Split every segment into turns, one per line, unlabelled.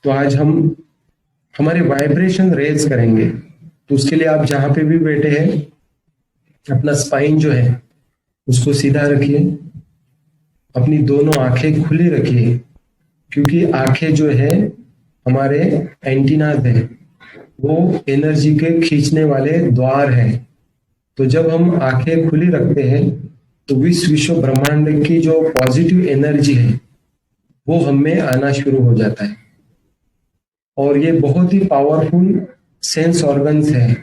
तो आज हम हमारे वाइब्रेशन रेज करेंगे। तो उसके लिए आप जहां पे भी बैठे हैं, अपना स्पाइन जो है उसको सीधा रखिए, अपनी दोनों आंखें खुली रखिए, क्योंकि आंखें जो है हमारे एंटीनाज है, वो एनर्जी के खींचने वाले द्वार हैं। तो जब हम आंखें खुली रखते हैं तो विश्व ब्रह्मांड की जो पॉजिटिव एनर्जी है वो हम में आना शुरू हो जाता है। और ये बहुत ही पावरफुल सेंस ऑर्गन्स है,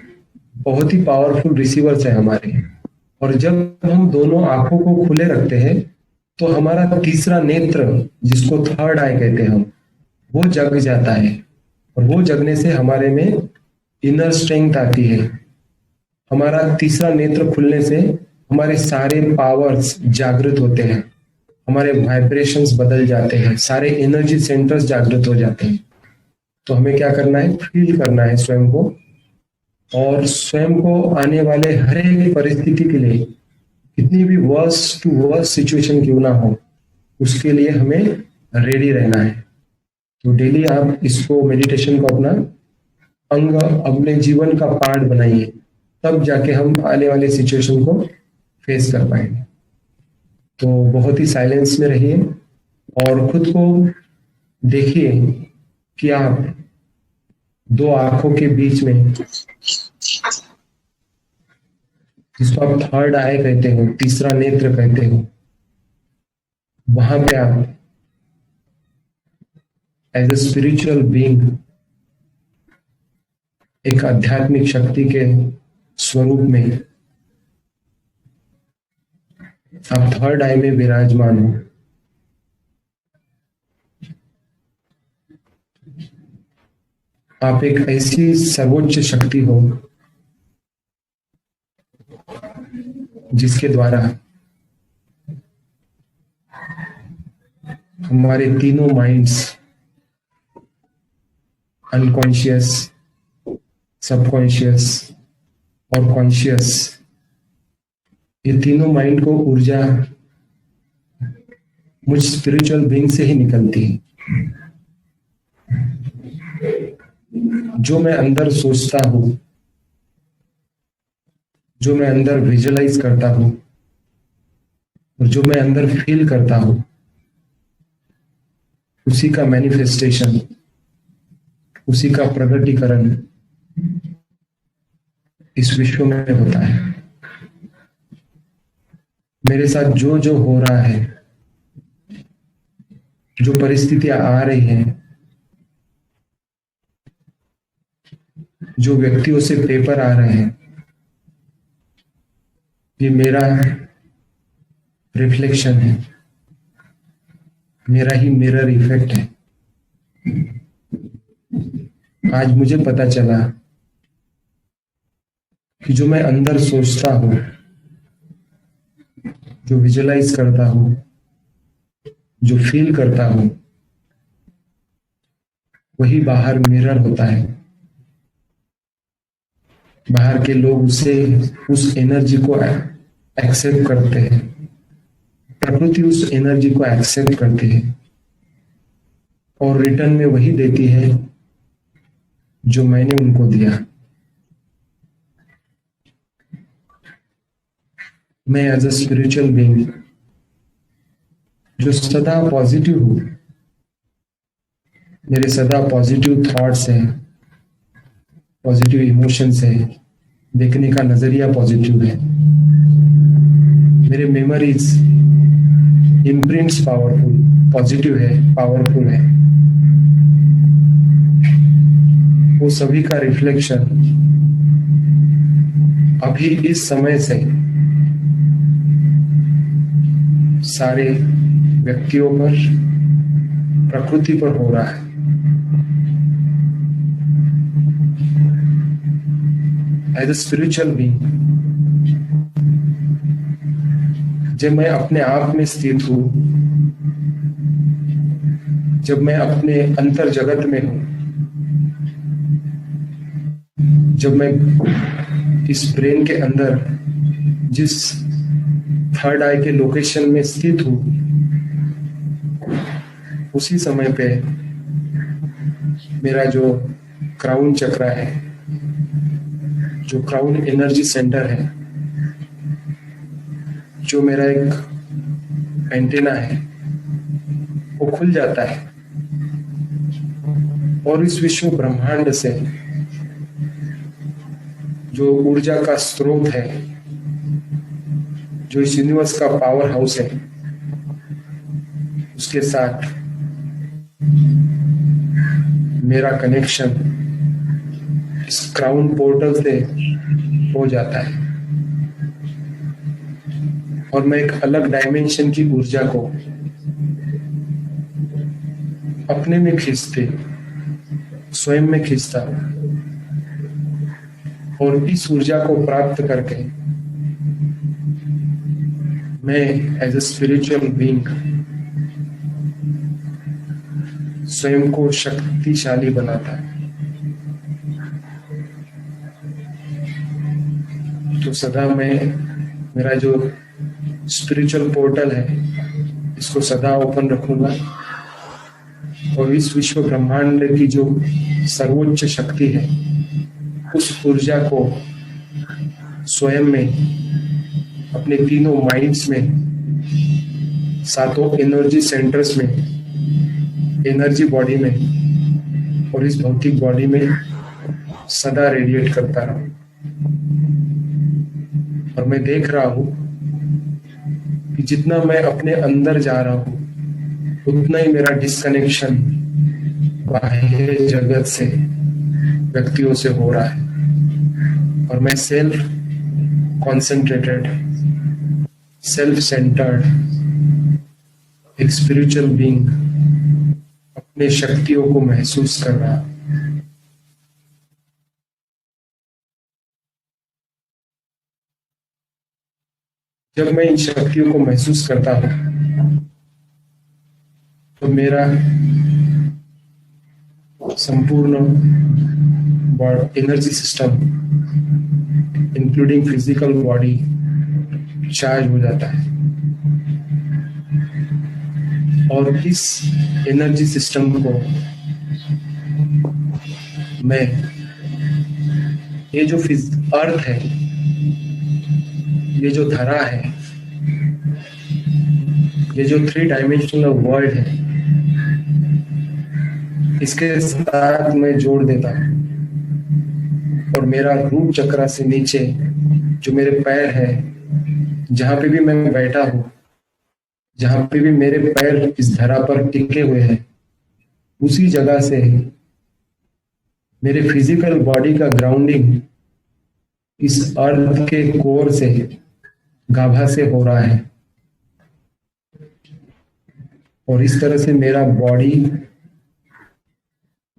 बहुत ही पावरफुल रिसीवर्स है हमारे। और जब हम दोनों आंखों को खुले रखते हैं तो हमारा तीसरा नेत्र, जिसको थर्ड आई कहते हैं हम, वो जग जाता है। और वो जगने से हमारे में इनर स्ट्रेंथ आती है। हमारा तीसरा नेत्र खुलने से हमारे सारे पावर्स जागृत होते हैं, हमारे वाइब्रेशंस बदल जाते हैं, सारे एनर्जी सेंटर्स जागृत हो जाते हैं। तो हमें क्या करना है? फील करना है स्वयं को, और स्वयं को आने वाले हर एक परिस्थिति के लिए, कितनी भी वर्स्ट टू वर्स्ट सिचुएशन क्यों ना हो, उसके लिए हमें रेडी रहना है। तो डेली आप इसको, मेडिटेशन को अपना अंग, अपने जीवन का पार्ट बनाइए, तब जाके हम आने वाले सिचुएशन को फेस कर पाएंगे। तो बहुत ही साइलेंस में रहिए और खुद को देखिए कि आप दो आंखों के बीच में, जिसको आप थर्ड आई कहते हो, तीसरा नेत्र कहते हो, वहां पे आप एज ए स्पिरिचुअल बीइंग, एक आध्यात्मिक शक्ति के स्वरूप में आप थर्ड आई में विराजमान हो। आप एक ऐसी सर्वोच्च शक्ति हो जिसके द्वारा हमारे तीनों माइंड्स, अनकॉन्शियस, सबकॉन्शियस और कॉन्शियस, ये तीनों माइंड को ऊर्जा मुझ स्पिरिचुअल बीइंग से ही निकलती है। जो मैं अंदर सोचता हूं, जो मैं अंदर विजुअलाइज करता हूं, और जो मैं अंदर फील करता हूं, उसी का मैनिफेस्टेशन, उसी का प्रकटीकरण इस विश्व में होता है। मेरे साथ जो जो हो रहा है, जो परिस्थितियां आ रही हैं, जो व्यक्तियों से पेपर आ रहे हैं, ये मेरा रिफ्लेक्शन है, मेरा ही मिरर इफेक्ट है। आज मुझे पता चला कि जो मैं अंदर सोचता हूं, जो विजुअलाइज करता हूं, जो फील करता हूं, वही बाहर मिरर होता है। बाहर के लोग उसे, उस एनर्जी को एक्सेप्ट करते हैं, प्रकृति उस एनर्जी को एक्सेप्ट करती है और रिटर्न में वही देती है जो मैंने उनको दिया। मैं एज अ स्पिरिचुअल बीइंग जो सदा पॉजिटिव हूं, मेरे सदा पॉजिटिव थॉट्स हैं, पॉजिटिव इमोशंस है, देखने का नजरिया पॉजिटिव है, मेरे मेमोरीज, इम्प्रिंट्स पावरफुल, पॉजिटिव है, पावरफुल है, वो सभी का रिफ्लेक्शन अभी इस समय से सारे व्यक्तियों पर, प्रकृति पर हो रहा है। एज अ स्पिरिचुअल बीइंग, जब मैं अपने आप में स्थित हूं, जब मैं अपने अंतर जगत में हूं, जब मैं इस ब्रेन के अंदर जिस थर्ड आई के लोकेशन में स्थित हूं, उसी समय पे मेरा जो क्राउन चक्र है, जो क्राउन एनर्जी सेंटर है, जो मेरा एक एंटेना है, वो खुल जाता है और इस विश्व ब्रह्मांड से जो ऊर्जा का स्रोत है, जो इस यूनिवर्स का पावर हाउस है, उसके साथ मेरा कनेक्शन इस क्राउन पोर्टल से हो जाता है और मैं एक अलग डायमेंशन की ऊर्जा को अपने में खींचते, स्वयं में खींचता और इस ऊर्जा को प्राप्त करके मैं एज ए स्पिरिचुअल बीइंग स्वयं को शक्तिशाली बनाता है। तो सदा मैं मेरा जो स्पिरिचुअल पोर्टल है इसको सदा ओपन रखूंगा और इस विश्व ब्रह्मांड की जो सर्वोच्च शक्ति है उस ऊर्जा को स्वयं में, अपने तीनों माइंड्स में, सातों एनर्जी सेंटर्स में, एनर्जी बॉडी में और इस भौतिक बॉडी में सदा रेडिएट करता रहा। और मैं देख रहा हूं कि जितना मैं अपने अंदर जा रहा हूं उतना ही मेरा डिस्कनेक्शन बाह्य जगत से, व्यक्तियों से हो रहा है और मैं सेल्फ कॉन्सेंट्रेटेड, सेल्फ सेंटर्ड एक स्पिरिचुअल बीइंग अपने शक्तियों को महसूस कर रहा है। जब मैं इन शक्तियों को महसूस करता हूं तो मेरा संपूर्ण energy system including physical body charge हो जाता है और इस एनर्जी सिस्टम को मैं, ये जो अर्थ है, ये जो धरा है, ये जो 3 डायमेंशनल वर्ल्ड है, इसके साथ मैं जोड़ देता हूं और मेरा रूप चक्र से नीचे जो मेरे पैर है, जहां पे भी मैं बैठा हूं, जहां पे भी मेरे पैर इस धरा पर टिके हुए हैं, उसी जगह से मेरे फिजिकल बॉडी का ग्राउंडिंग इस अर्थ के कोर से, गाभा से हो रहा है और इस तरह से मेरा बॉडी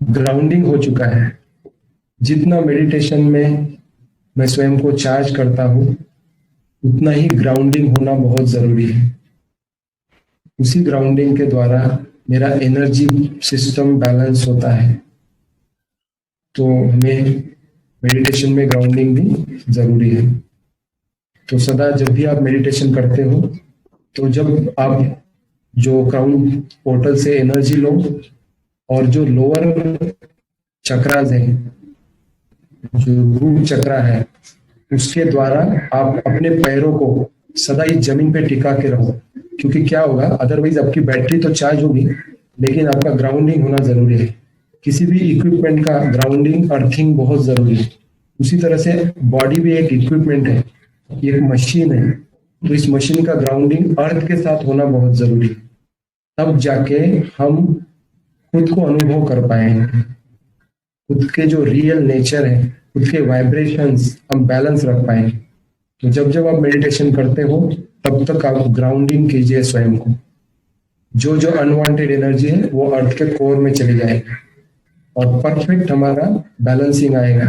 ग्राउंडिंग हो चुका है। जितना मेडिटेशन में मैं स्वयं को चार्ज करता हूं उतना ही ग्राउंडिंग होना बहुत जरूरी है। उसी ग्राउंडिंग के द्वारा मेरा एनर्जी सिस्टम बैलेंस होता है। तो हमें मेडिटेशन में ग्राउंडिंग भी जरूरी है। तो सदा जब भी आप मेडिटेशन करते हो तो जब आप जो क्राउन पोर्टल से एनर्जी लो और जो लोअर चक्रास है, जो रूट चक्रा है, उसके द्वारा आप अपने पैरों को सदा ही जमीन पे टिका के रहो। क्योंकि क्या होगा, अदरवाइज आपकी बैटरी तो चार्ज होगी लेकिन आपका ग्राउंडिंग होना जरूरी है। किसी भी इक्विपमेंट का ग्राउंडिंग, अर्थिंग बहुत जरूरी है। उसी तरह से बॉडी भी एक इक्विपमेंट है, एक मशीन है। तो इस मशीन का ग्राउंडिंग अर्थ के साथ होना बहुत जरूरी है। तब जाके हम खुद को अनुभव कर पाएंगे, खुद के जो रियल नेचर है, खुद के वाइब्रेशंस हम बैलेंस रख पाएंगे। तो जब जब आप मेडिटेशन करते हो तब तक आप ग्राउंडिंग कीजिए स्वयं को। जो जो अनवांटेड एनर्जी है वो अर्थ के कोर में चली जाएगी और परफेक्ट हमारा बैलेंसिंग आएगा।